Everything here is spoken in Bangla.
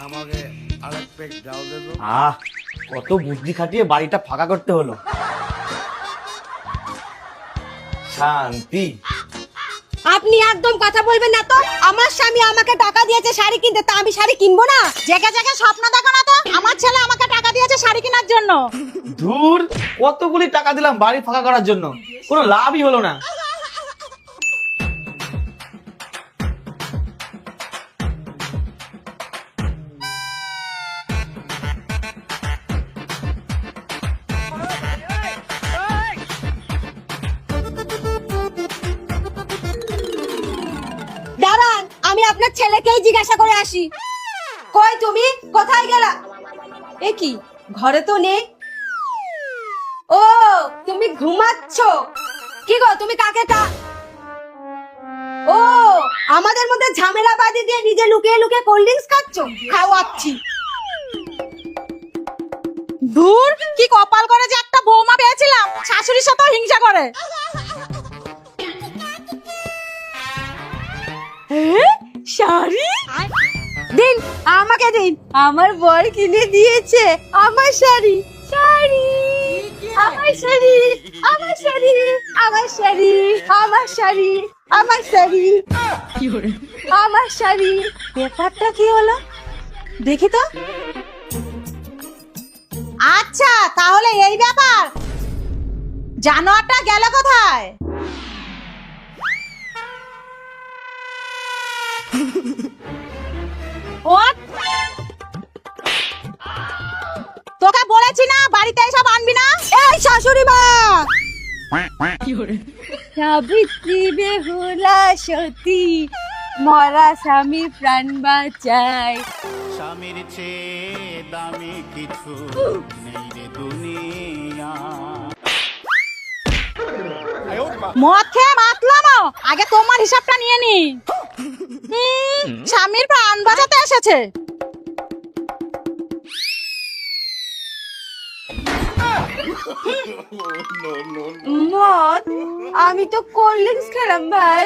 আমাকে আরেক পেক ডাল দে তো। কত বুদ্ধি খাটিয়ে বাড়িটা ফাঁকা করতে হলো। শান্তি। আপনি একদম কথা বলবেন না তো। আমার স্বামী আমাকে টাকা দিয়েছে শাড়ি কিনতে, তা আমি শাড়ি কিনবো না? জেগে জেগে স্বপ্ন দেখো না তো। আমার ছেলে আমাকে টাকা দিয়েছে শাড়ি কেনার জন্য। দূর, কতগুলি টাকা দিলাম বাড়ি ফাঁকা করার জন্য, কোনো লাভই হলো না। দাঁড়ান, আমি আপনার ছেলেকেই জিজ্ঞাসা করে আসি। কই তুমি, কোথায় গেলা? এ কি, ঘরে তো নেই। ও, তুমি ঘুমাচ্ছ? কি গো, তুমি কাকে ও, আমাদের মধ্যে ঝামেলা বাঁধি দিয়ে নিজে লুকিয়ে লুকিয়ে কোল্ড ড্রিঙ্কস খাচ্ছ? খাওয়াচ্ছি। দূর, কি কপাল করে যে একটা বৌমা পেয়েছিলাম, শাশুড়ির সাথেও হিংসা করে। শাড়ি দিন, আমাকে দিন। আমার বর কিনে দিয়েছে আমার শাড়ি। শাড়ি, আমার শাড়ি, আমার শাড়ি, আমার শাড়ি, আমার শাড়ি, আমার শাড়ি, আমার শাড়ি। ব্যাপারটা কি হলো দেখি তো। আচ্ছা, তাহলে এই ব্যাপার। জানোয়ারটা গেল কোথায়? ওঠ! তোকে বলেছি না বাড়িতে এসব আনবি না। এই শাশুড়ি মা, সাবিত্রী বেহুলা সতী, মরা স্বামী প্রাণ বাঁচায়। স্বামীর চেয়ে দামি কিছু নেই রে দুনিয়া। মদ খেয়ে মাতলাম, আগে তোমার হিসাবটা নিয়ে নি। স্বামীর প্রাণ বাঁচাতে এসেছে। মদ? আমি তো কোল্ড ড্রিঙ্কস খেলাম ভাই।